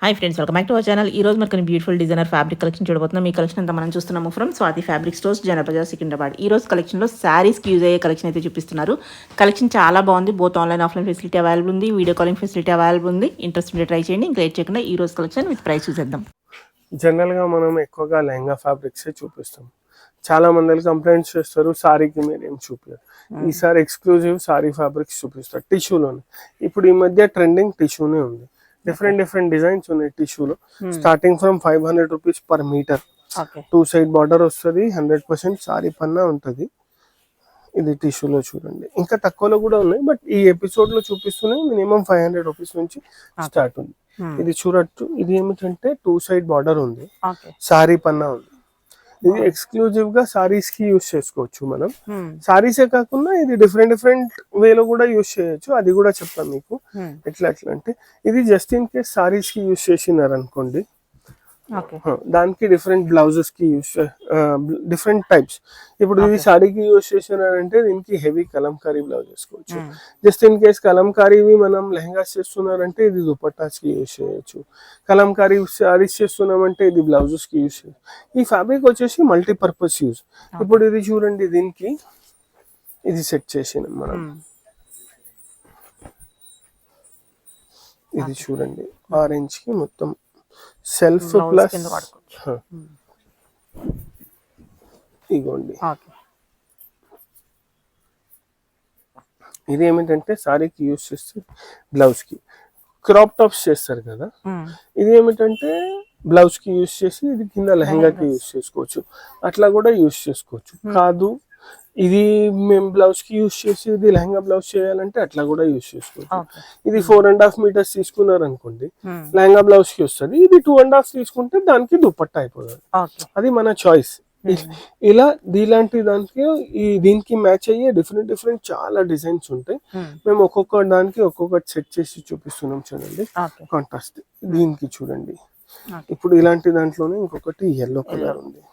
Hi friends, welcome back to our channel. ఈ రోజు మనకి బ్యూటిఫుల్ డిజైనర్ ఫ్యాబ్రిక్ కలెక్షన్ చూడబోతున్నాం. ఈ కలెక్షన్ అంతా మనం చూస్తున్నాము from Swathi fabric stores, Janabazar, Secunderabad. ఈ రోజు కలెక్షన్లో శారీస్కి యూజ్ అయ్యే కలెక్షన్ అయితే చూపిస్తున్నారు. కలెక్షన్ చాలా బాగుంది. Both online offline facility available ఉంది. వీడియో కాలింగ్ ఫెసిలిటీ అవైలబుల్ ఉంది. ఇంట్రెస్ట్ ఉంటే ట్రై చేయండి. ఇంకా లేట్ చేయకుండా ఈ రోజు కలెక్షన్ విత్ ప్రైస్ చూసేద్దాం. జనరల్గా మనం ఎక్కువగా లెహంగా ఫ్యాబ్రిక్సే చూపిస్తాం. చాలా మంది కంప్లైంట్స్ చేస్తారు, సారీకి మీరు ఏం చూపించారు. ఈసారి ఎక్స్క్లూజివ్ సారీ ఫ్యాబ్రిక్స్ చూపిస్తారు టిష్యూలోనే. ఇప్పుడు ఈ మధ్య ట్రెండింగ్ టిష్యూనే ఉంది. డిఫరెంట్ డిజైన్స్ ఉన్నాయి టిష్యూలో. Starting from 500 rupees per metre. 2 side border వస్తుంది. 100% సారీ పన్నా ఉంటుంది. ఇది టిష్యూలో చూడండి. ఇంకా తక్కువలో కూడా ఉన్నాయి, బట్ ఈ ఎపిసోడ్ లో చూపిస్తున్నాయి. మినిమం 500 రూపీస్ నుంచి స్టార్ట్ ఉంది. ఇది చూడొచ్చు. ఇది ఏమిటంటే 2 సైడ్ బార్డర్ ఉంది, సారీ పన్నా ఉంది. ఇది ఎక్స్క్లూజివ్ గా సారీస్ కి యూజ్ చేసుకోవచ్చు మనం. సారీసే కాకుండా ఇది డిఫరెంట్ వేలో కూడా యూజ్ చేయొచ్చు. అది కూడా చెప్తాను మీకు ఎట్లా అంటే. ఇది జస్ట్ ఇన్ కేస్ సారీస్ కి యూజ్ చేసినారు అనుకోండి, దానికి డిఫరెంట్ బ్లౌజెస్ కి యూజ్ డిఫరెంట్ టైప్స్. ఇప్పుడు ఇది సారీకి యూజ్ చేసినారంటే దీనికి హెవీ కలంకారీ బ్లౌజ్ చేసుకోవచ్చు. జస్ట్ ఇన్ కేస్ కలంకారీవి మనం లెహంగాస్ చేస్తున్నారంటే ఇది దుపట్టాస్ కి యూజ్ చేయొచ్చు. కలంకారీ సారీస్ చేస్తున్నామంటే ఇది బ్లౌజెస్ కి యూజ్ చేయొచ్చు. ఈ ఫ్యాబ్రిక్ వచ్చేసి మల్టీపర్పస్ యూజ్. ఇప్పుడు ఇది చూడండి, దీనికి ఇది సెట్ చేసినాం మనం. ఇది చూడండి, ఆరెంజ్ కి మొత్తం సెల్ఫ్ ప్లస్ ఇగోండి. ఇది ఏమిటంటే సారీకి యూజ్ చేస్తే బ్లౌజ్ కి క్రాప్ టాప్స్ చేస్తారు కదా, ఇది ఏమిటంటే బ్లౌజ్ కి యూజ్ చేసి ఇది కింద లెహంగాకి యూజ్ చేసుకోవచ్చు. అట్లా కూడా యూజ్ చేసుకోవచ్చు. కాదు ఇది మేము బ్లౌజ్ కి యూజ్ చేసి ఇది లెహంగా బ్లౌజ్ చేయాలంటే అట్లా కూడా యూజ్ చేసుకోవచ్చు. ఇది 4.5 మీటర్స్ తీసుకున్నారు అనుకోండి, లెహంగా బ్లౌజ్ కి వస్తుంది. ఇది 2.5 తీసుకుంటే దానికి దుపట్టా అయిపోతుంది. అది మన చాయిస్. ఇలా ఇలాంటి దానికి దీనికి మ్యాచ్ అయ్యే డిఫరెంట్ చాలా డిజైన్స్ ఉంటాయి. మేము ఒక్కొక్క దానికి ఒక్కొక్కటి సెట్ చేసి చూపిస్తున్నాం. చూడండి కాంట్రాస్ట్. దీనికి చూడండి, ఇప్పుడు ఇలాంటి దాంట్లోనే ఇంకొకటి ఎల్లో కలర్ ఉంది.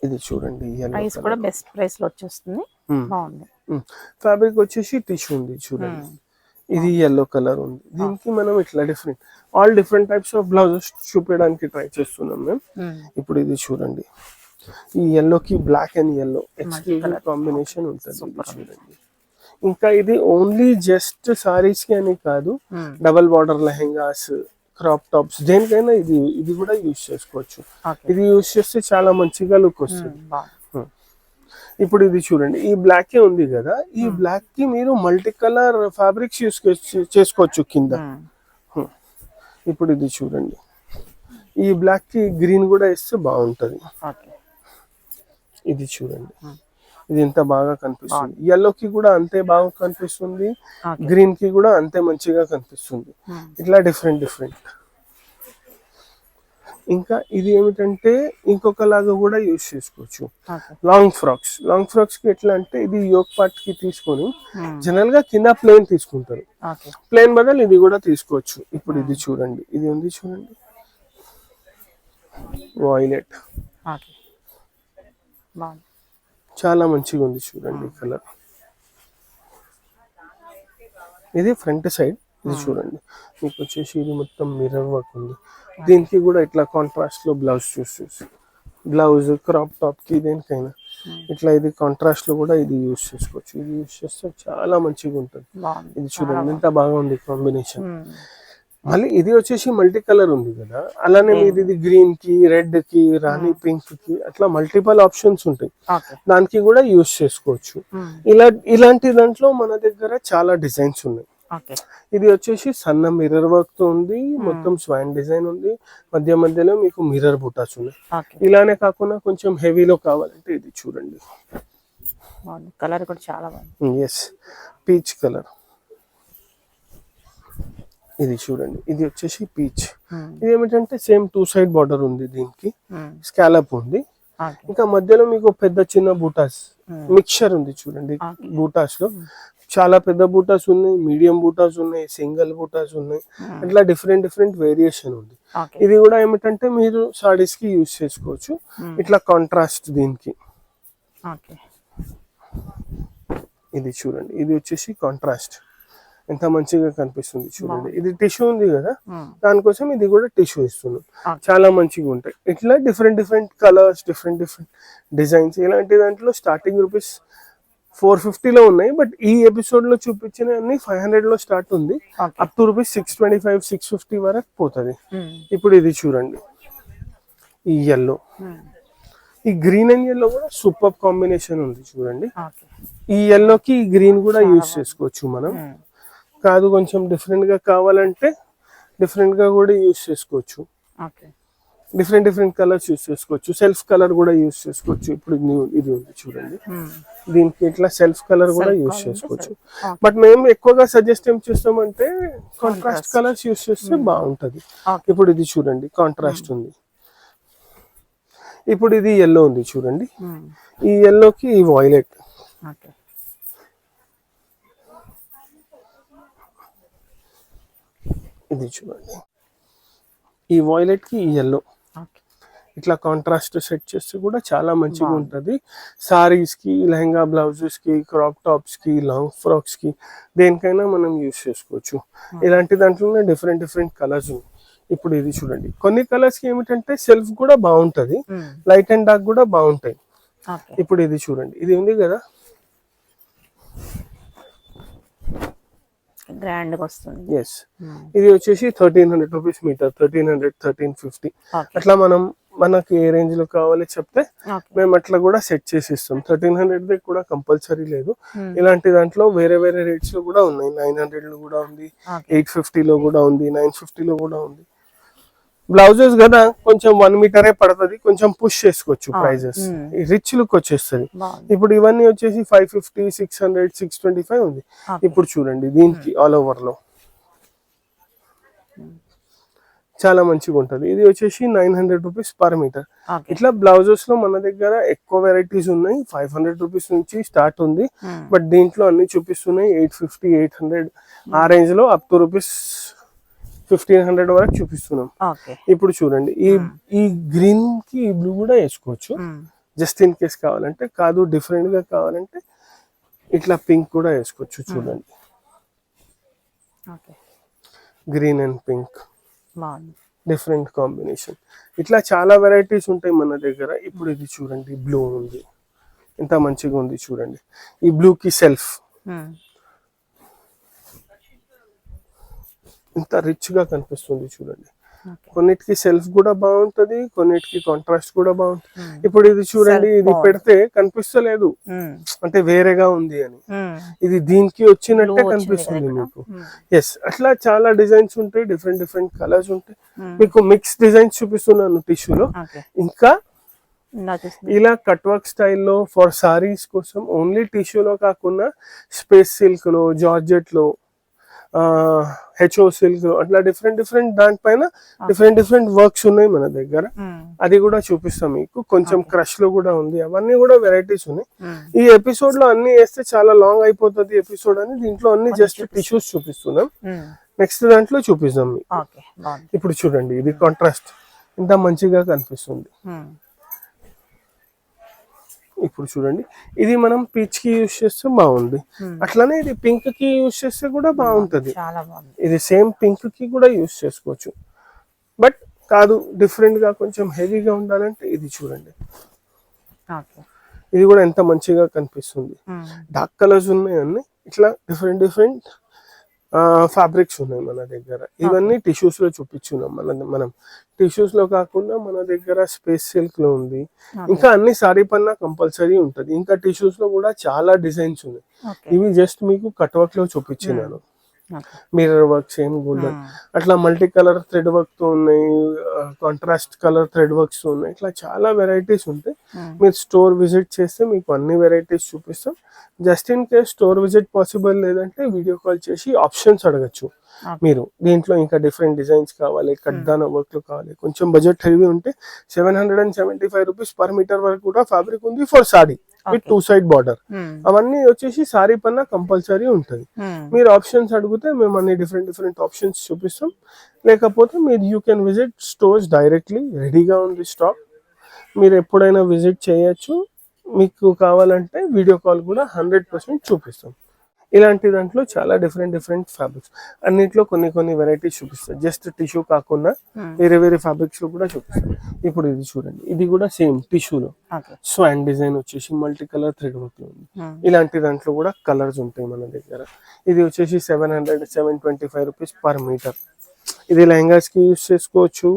ఇది చూడండి, ప్రైస్ కూడా బెస్ట్ ప్రైస్ లో వచ్చేస్తుంది. బాగుంది. ఫ్యాబ్రిక్ వచ్చేసి టిష్యూ ఉంది చూడండి. ఇది ఎల్లో కలర్ ఉంది. దీనికి మనం ఇట్లా డిఫరెంట్ టైప్స్ ఆఫ్ బ్లౌజెస్ చూపించడానికి ట్రై చేస్తున్నాం మేము. ఇప్పుడు ఇది చూడండి, ఈ ఎల్లోకి black and yellow exclusive combination ఉంటుంది. చూడండి. ఇంకా ఇది ఓన్లీ జస్ట్ సారీస్ కి అని కాదు, double border lehengas, crop tops, దేనికైనా ఇది కూడా యూజ్ చేసుకోవచ్చు. ఇది యూజ్ చేస్తే చాలా మంచిగా లుక్ వస్తుంది. ఇప్పుడు ఇది చూడండి, ఈ బ్లాక్ ఉంది కదా, ఈ బ్లాక్ కి మీరు మల్టీ కలర్ ఫ్యాబ్రిక్స్ యూజ్ చేసుకోవచ్చు కింద. ఇప్పుడు ఇది చూడండి, ఈ బ్లాక్ కి గ్రీన్ కూడా ఇస్తే బాగుంటది. ఇది చూడండి, ఇది ఎంత బాగా కనిపిస్తుంది. ఎల్లో కి కూడా అంతే బాగా కనిపిస్తుంది, గ్రీన్ కి కూడా అంతే మంచిగా కనిపిస్తుంది. ఇట్లా డిఫరెంట్. ఇంకా ఇది ఏమిటంటే ఇంకొక లాగా కూడా యూజ్ చేసుకోవచ్చు. లాంగ్ ఫ్రాక్స్ కి ఎట్లా అంటే ఇది యోక్ పార్ట్ కి తీసుకొని జనరల్ గా కింద ప్లేన్ తీసుకుంటారు. ప్లేన్ బదులు ఇది కూడా తీసుకోవచ్చు. ఇప్పుడు ఇది చూడండి, ఇది ఉంది చూడండి, వాయిలెట్, చాలా మంచిగా ఉంది చూడండి కలర్. ఇది ఫ్రంట్ సైడ్. ఇది చూడండి, మీకు వచ్చేసి ఇది మొత్తం మిర్రర్ వర్క్ ఉంది. దీనికి కూడా ఇట్లా కాంట్రాస్ట్ లో బ్లౌజ్ చూసేసి, బ్లౌజ్ క్రాప్ టాప్ కి దేనికైనా ఇట్లా ఇది కాంట్రాస్ట్ లో కూడా ఇది యూజ్ చేసుకోవచ్చు. ఇది యూజ్ చేస్తే చాలా మంచిగా ఉంటుంది. ఇది చూడండి ఎంత బాగా ఉంది కాంబినేషన్. మళ్ళీ ఇది వచ్చేసి మల్టీ కలర్ ఉంది కదా, అలానే ఇది గ్రీన్ కి, రెడ్ కి, రాణి పింక్ కి, అట్లా మల్టిపల్ ఆప్షన్స్ ఉంటాయి. దానికి కూడా యూజ్ చేసుకోవచ్చు. ఇలాంటి దాంట్లో మన దగ్గర చాలా డిజైన్స్ ఉన్నాయి. ఇది వచ్చేసి సన్న మిర్రర్ వర్క్ తో ఉంది, మొత్తం స్వాన్ డిజైన్ ఉంది, మధ్యలో మీకు మిర్రర్ బుటాస్ ఉన్నాయి. ఇలానే కాకుండా కొంచెం హెవీలో కావాలంటే ఇది చూడండి, కలర్ కూడా చాలా బాగుంది. Yes, peach colour. ఇది చూడండి, ఇది వచ్చేసి పీచ్. ఇది ఏమిటంటే సేమ్ 2 సైడ్ బార్డర్ ఉంది, దీనికి స్కాలప్ ఉంది. ఇంకా మధ్యలో మీకు పెద్ద చిన్న బూటాస్ మిక్చర్ ఉంది చూడండి. బూటాస్ లో చాలా పెద్ద బూటాస్ ఉన్నాయి, మీడియం బూటాస్ ఉన్నాయి, సింగిల్ బూటాస్ ఉన్నాయి. అట్లా డిఫరెంట్ వేరియేషన్ ఉంది. ఇది కూడా ఏమిటంటే మీరు సారీస్ కి యూజ్ చేసుకోవచ్చు. ఇట్లా కాంట్రాస్ట్ దీనికి. ఇది చూడండి, ఇది వచ్చేసి కాంట్రాస్ట్. ఎంత మంచిగా కనిపిస్తుంది చూడండి. ఇది టిష్యూ ఉంది కదా, దానికోసం ఇది కూడా టిష్యూ ఇస్తున్నాం. చాలా మంచిగా ఉంటాయి. ఇట్లా different different colours, different different designs. ఇలాంటి దాంట్లో స్టార్టింగ్ రూపీస్ 450లో ఉన్నాయి. బట్ ఈ ఎపిసోడ్ లో చూపించిన అన్ని 500లో స్టార్ట్ ఉంది. అప్ టు రూపీస్ 625, 650 వరకు పోతుంది. ఇప్పుడు ఇది చూడండి, ఈ ఎల్లో, ఈ గ్రీన్ అండ్ ఎల్లో కూడా సూపర్ కాంబినేషన్ ఉంది చూడండి. ఈ ఎల్లోకి ఈ గ్రీన్ కూడా యూజ్ చేసుకోవచ్చు మనం. కాదు కొంచెం డిఫరెంట్ గా కావాలంటే డిఫరెంట్ గా కూడా యూజ్ చేసుకోవచ్చు. డిఫరెంట్ డిఫరెంట్ కలర్స్ యూజ్ చేసుకోవచ్చు. సెల్ఫ్ కలర్ కూడా యూజ్ చేసుకోవచ్చు. ఇప్పుడు ఇది ఉంది చూడండి, దీనికి ఇట్లా సెల్ఫ్ కలర్ కూడా యూజ్ చేసుకోవచ్చు. బట్ మేము ఎక్కువగా సజెస్ట్ ఏం చేస్తామంటే కాంట్రాస్ట్ కలర్స్ యూజ్ చేస్తే బాగుంటది. ఇప్పుడు ఇది చూడండి, కాంట్రాస్ట్ ఉంది. ఇప్పుడు ఇది ఎల్లో ఉంది చూడండి, ఈ ఎల్లోకి ఈ వైలెట్, ఇది చూడండి, ఈ వైలెట్ కి ఈ ఎల్లో, ఇట్లా కాంట్రాస్ట్ సెట్ చేస్తే కూడా చాలా మంచిగా ఉంటది. సారీస్ కి, లెహంగా బ్లౌజెస్ కి, క్రాప్ టాప్స్ కి, లాంగ్ ఫ్రాక్స్ కి, దేనికైనా మనం యూజ్ చేసుకోవచ్చు. ఇలాంటి దాంట్లోనే డిఫరెంట్ డిఫరెంట్ కలర్స్ ఉన్నాయి. ఇప్పుడు ఇది చూడండి, కొన్ని కలర్స్ కి ఏమిటంటే సెల్ఫ్ కూడా బాగుంటది, లైట్ అండ్ డార్క్ కూడా బాగుంటాయి. ఇప్పుడు ఇది చూడండి, ఇది ఉంది కదా, గ్రాండ్ గా వస్తుంది. ఎస్, ఇది వచ్చేసి 1300 రూపీస్ మీటర్, 1300, 1350 అట్లా. మనకి ఏ రేంజ్ లో కావాలి చెప్తే మేము అట్లా కూడా సెట్ చేసి ఇస్తాం. 1300 కూడా కంపల్సరీ లేదు. ఇలాంటి దాంట్లో వేరే వేరే రేట్స్ లో కూడా ఉన్నాయి. 900 లో కూడా ఉంది, 850 లో కూడా ఉంది, 950 లో కూడా ఉంది. బ్లౌజెస్ కదా కొంచెం 1 మీటరే పడుతుంది, కొంచెం పుష్ చేసుకోవచ్చు ప్రైజెస్, రిచ్ లుక్ వచ్చేస్తుంది. ఇప్పుడు ఇవన్నీ వచ్చేసి 550, 600, 625 ఉంది. ఇప్పుడు చూడండి, దీనికి ఆల్ ఓవర్ లో చాలా మంచిగా ఉంటది. ఇది వచ్చేసి 900 రూపీస్ పర్ మీటర్. ఇట్లా బ్లౌజెస్ లో మన దగ్గర ఎక్కువ వెరైటీస్ ఉన్నాయి. 500 రూపీస్ నుంచి స్టార్ట్ ఉంది. బట్ దీంట్లో అన్ని చూపిస్తున్నాయి 850, 800 ఆ రేంజ్ లో అప్ టు రూపీస్ 1500 వరకు చూపిస్తున్నాం. ఇప్పుడు చూడండి, ఈ గ్రీన్ కి ఈ బ్లూ కూడా వేసుకోవచ్చు, జస్ట్ ఇన్ కేస్ కావాలంటే. కాదు డిఫరెంట్ గా కావాలంటే ఇట్లా పింక్ కూడా వేసుకోవచ్చు. చూడండి, green and pink, different combination. ఇట్లా చాలా వెరైటీస్ ఉంటాయి మన దగ్గర. ఇప్పుడు ఇది చూడండి, బ్లూ ఉంది, ఎంత మంచిగా ఉంది చూడండి. ఈ బ్లూ కి సెల్ఫ్ ఇంత రిచ్ గా కనిపిస్తుంది చూడండి. కొన్నిటికి సెల్ఫ్ కూడా బాగుంటది, కొన్నిటికి కాంట్రాస్ట్ కూడా బాగుంటది. ఇప్పుడు ఇది చూడండి, ఇది పెడితే కనిపిస్తలేదు అంటే వేరేగా ఉంది అని, ఇది దీనికి వచ్చినట్టే కనిపిస్తుంది మీకు. ఎస్, అట్లా చాలా డిజైన్స్ ఉంటాయి, డిఫరెంట్ డిఫరెంట్ కలర్స్ ఉంటాయి. మీకు మిక్స్ డిజైన్స్ చూపిస్తున్నాను టిష్యూలో. ఇంకా ఇలా కట్ వర్క్ స్టైల్లో ఫర్ సారీస్ కోసం ఓన్లీ టిష్యూలో కాకుండా స్పేస్ సిల్క్ లో, జార్జెట్ లో, హెచ్ఓ సిల్క్, అట్లా డిఫరెంట్ డిఫరెంట్ దానిపైన డిఫరెంట్ డిఫరెంట్ వర్క్స్ ఉన్నాయి మన దగ్గర. అది కూడా చూపిస్తాం మీకు. కొంచెం క్రష్ లో కూడా ఉంది, అవన్నీ కూడా వెరైటీస్ ఉన్నాయి. ఈ ఎపిసోడ్ లో అన్ని వేస్తే చాలా లాంగ్ అయిపోతుంది ఎపిసోడ్ అని దీంట్లో అన్ని జస్ట్ టిష్యూస్ చూపిస్తున్నాం. నెక్స్ట్ దాంట్లో చూపిస్తాం మీకు. ఇప్పుడు చూడండి, ఇది కాంట్రాస్ట్ ఎంత మంచిగా కనిపిస్తుంది. ఇప్పుడు చూడండి, ఇది మనం పీచ్ కి యూజ్ చేస్తే బాగుంది. అట్లానే ఇది పింక్ కి యూజ్ చేస్తే కూడా బాగుంటది. ఇది సేమ్ పింక్ కి కూడా యూజ్ చేసుకోవచ్చు. బట్ కాదు డిఫరెంట్ గా కొంచెం హెవీగా ఉండాలంటే ఇది చూడండి, ఇది కూడా ఎంత మంచిగా కనిపిస్తుంది. డార్క్ కలర్స్ ఉన్నాయి అన్ని. ఇట్లా డిఫరెంట్ డిఫరెంట్ ఫ్యాబ్రిక్స్ ఉన్నాయి మన దగ్గర. ఇవన్నీ టిష్యూస్ లో చూపించున్నాం. మనం టిష్యూస్ లో కాకుండా మన దగ్గర స్పేస్ సిల్క్ లో ఉంది. ఇంకా అన్ని సారీ పన్నా కంపల్సరీ ఉంటది. ఇంకా టిష్యూస్ లో కూడా చాలా డిజైన్స్ ఉన్నాయి. ఇవి జస్ట్ మీకు కట్ వర్క్ లో చూపించినాను. మిర్రర్ వర్క్, సేమ్ గోల్డెన్, అట్లా మల్టీ కలర్ థ్రెడ్ వర్క్ తో ఉన్నాయి, కాంట్రాస్ట్ కలర్ థ్రెడ్ వర్క్స్ తో ఉన్నాయి. ఇట్లా చాలా వెరైటీస్ ఉంటాయి. మీరు స్టోర్ విజిట్ చేస్తే మీకు అన్ని వెరైటీస్ చూపిస్తాం. Just in case store visit possible లేదంటే వీడియో కాల్ చేసి ఆప్షన్స్ అడగచ్చు మీరు. దీంట్లో ఇంకా డిఫరెంట్ డిజైన్స్ కావాలి, కడ్దాన వర్క్ లో కావాలి, కొంచెం బడ్జెట్ హెవీ ఉంటే 775 రూపీస్ పర్ మీటర్ వరకు కూడా ఫ్యాబ్రిక్ ఉంది for sorry with 2 side border. అవన్నీ వచ్చేసి సారీ పన్నా కంపల్సరీ ఉంటది. మీరు ఆప్షన్స్ అడిగితే మేము అన్ని డిఫరెంట్ డిఫరెంట్ ఆప్షన్స్ చూపిస్తాం. లేకపోతే మీరు you can visit stores directly, రెడీగా ఉంది స్టాక్. మీరు ఎప్పుడైనా విజిట్ చేయొచ్చు. మీకు కావాలంటే వీడియో కాల్ కూడా 100% చూపిస్తాం. ఇలాంటి దాంట్లో చాలా డిఫరెంట్ ఫ్యాబ్రిక్స్, అన్నిట్లో కొన్ని వెరైటీస్ చూపిస్తారు. జస్ట్ టిష్యూ కాకుండా వేరే ఫ్యాబ్రిక్స్ లో కూడా చూపిస్తారు. ఇప్పుడు ఇది చూడండి, ఇది కూడా సేమ్ టిష్యూలో స్వాన్ డిజైన్ వచ్చేసి మల్టీ కలర్ థ్రెడ్ వర్క్ లో ఉంది. ఇలాంటి దాంట్లో కూడా కలర్స్ ఉంటాయి మన దగ్గర. ఇది వచ్చేసి 725 రూపీస్ పర్ మీటర్. ఇది లెహంగాస్ కి యూస్ చేసుకోవచ్చు,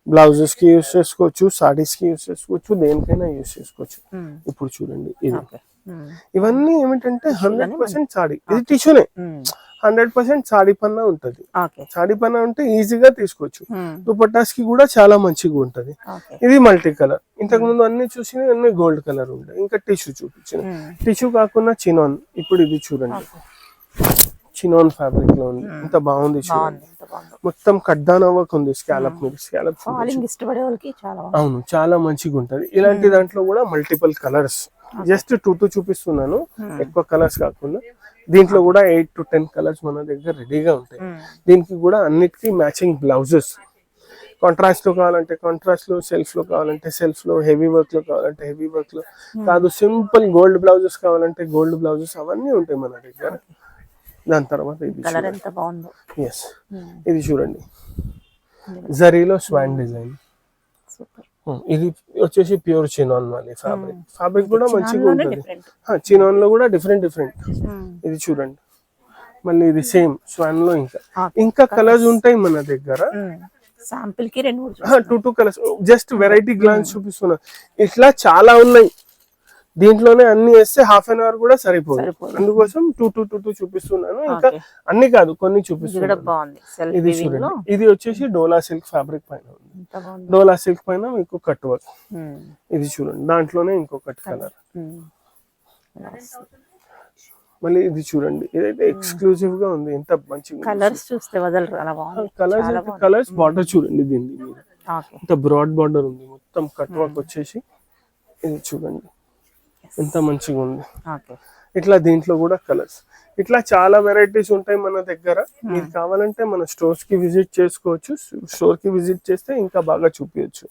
బ్లౌజెస్ కి యూస్ చేసుకోవచ్చు, సారీస్ కి యూస్ చేసుకోవచ్చు, దేనికైనా యూస్ చేసుకోవచ్చు. ఇప్పుడు చూడండి ఇది, ఇవన్నీ ఏమిటంటే 100% సాడీ. ఇది టిష్యూనే, 100% సాడీ పన్నా ఉంటది. సాడీ పన్నా ఉంటే ఈజీగా తీసుకోవచ్చు. దుపట్టాస్ కి కూడా చాలా మంచిగా ఉంటది. ఇది మల్టీ కలర్. ఇంతకు ముందు అన్ని చూసిన అన్ని గోల్డ్ కలర్ ఉంటాయి. ఇంకా టిష్యూ చూపించిన, టిష్యూ కాకుండా చినాన్. ఇప్పుడు ఇది చూడండి, చినాన్ ఫ్యాబ్రిక్ లో ఉంది. ఇంత బాగుంది చూడండి, మొత్తం కడ్డాన వర్క్ ఉంది. స్కాలప్ మీద స్కాలప్, అవును చాలా మంచిగా ఉంటది. ఇలాంటి దాంట్లో కూడా మల్టిపుల్ కలర్స్, జస్ట్ 2 చూపిస్తున్నాను, ఎక్కువ కలర్స్ కాకుండా. దీంట్లో కూడా 8 to 10 కలర్స్ మన దగ్గర రెడీగా ఉంటాయి. దీనికి కూడా అన్నిటికీ మ్యాచింగ్ బ్లౌజెస్. కాంట్రాస్ట్ లో కావాలంటే కాంట్రాస్ట్ లో, సెల్ఫ్ లో కావాలంటే సెల్ఫ్ లో, హెవీ వర్క్ లో కావాలంటే హెవీ వర్క్ లో, కాదు సింపుల్ గోల్డ్ బ్లౌజెస్ కావాలంటే గోల్డ్ బ్లౌజెస్, అవన్నీ ఉంటాయి మన దగ్గర. దాని తర్వాత ఇది ఎస్, ఇది చూడండి, జరీలో స్వాన్ డిజైన్. ఇది వచ్చేసి ప్యూర్ చినాన్ వాలీ ఫ్యాబ్రిక్ కూడా మంచిగా ఉంటుంది. చినాన్ లో కూడా డిఫరెంట్. ఇది చూడండి, మళ్ళీ ఇది సేమ్ స్వాన్ లో ఇంకా కలర్స్ ఉంటాయి మన దగ్గర. శాంపిల్ కి 2 కలర్స్, జస్ట్ వెరైటీ గ్లాన్స్ చూపిస్తున్నా. ఇట్లా చాలా ఉన్నాయి. దీంట్లోనే అన్ని వేస్తే హాఫ్ అన్ అవర్ కూడా సరిపోదు. అందుకోసం 2 చూపిస్తున్నాను. ఇంకా అన్ని కాదు, కొన్ని చూపిస్తున్నాను. ఇది చూడండి, ఇది వచ్చేసి డోలా సిల్క్ ఫ్యాబ్రిక్ పైన ఉంది. డోలా సిల్క్ పైన మీకు కట్ వర్క్. ఇది చూడండి, దాంట్లోనే ఇంకొకటి కలర్. మళ్ళీ ఇది చూడండి, ఇదైతే ఎక్స్క్లూజివ్ గా ఉంది. ఎంత మంచిగా కలర్స్ చూస్తే వదలరు, అలా బాగుంది. కలర్స్ బార్డర్ చూడండి, దీని మీద ఇంత బ్రాడ్ బార్డర్ ఉంది. మొత్తం కట్ వర్క్ వచ్చేసి, ఇది చూడండి ఎంత మంచిగా ఉంది. ఇట్లా దీంట్లో కూడా కలర్స్, ఇట్లా చాలా వెరైటీస్ ఉంటాయి మన దగ్గర. మీరు కావాలంటే మన స్టోర్స్ కి విజిట్ చేసుకోవచ్చు. స్టోర్ కి విజిట్ చేస్తే ఇంకా బాగా చూపించచ్చు.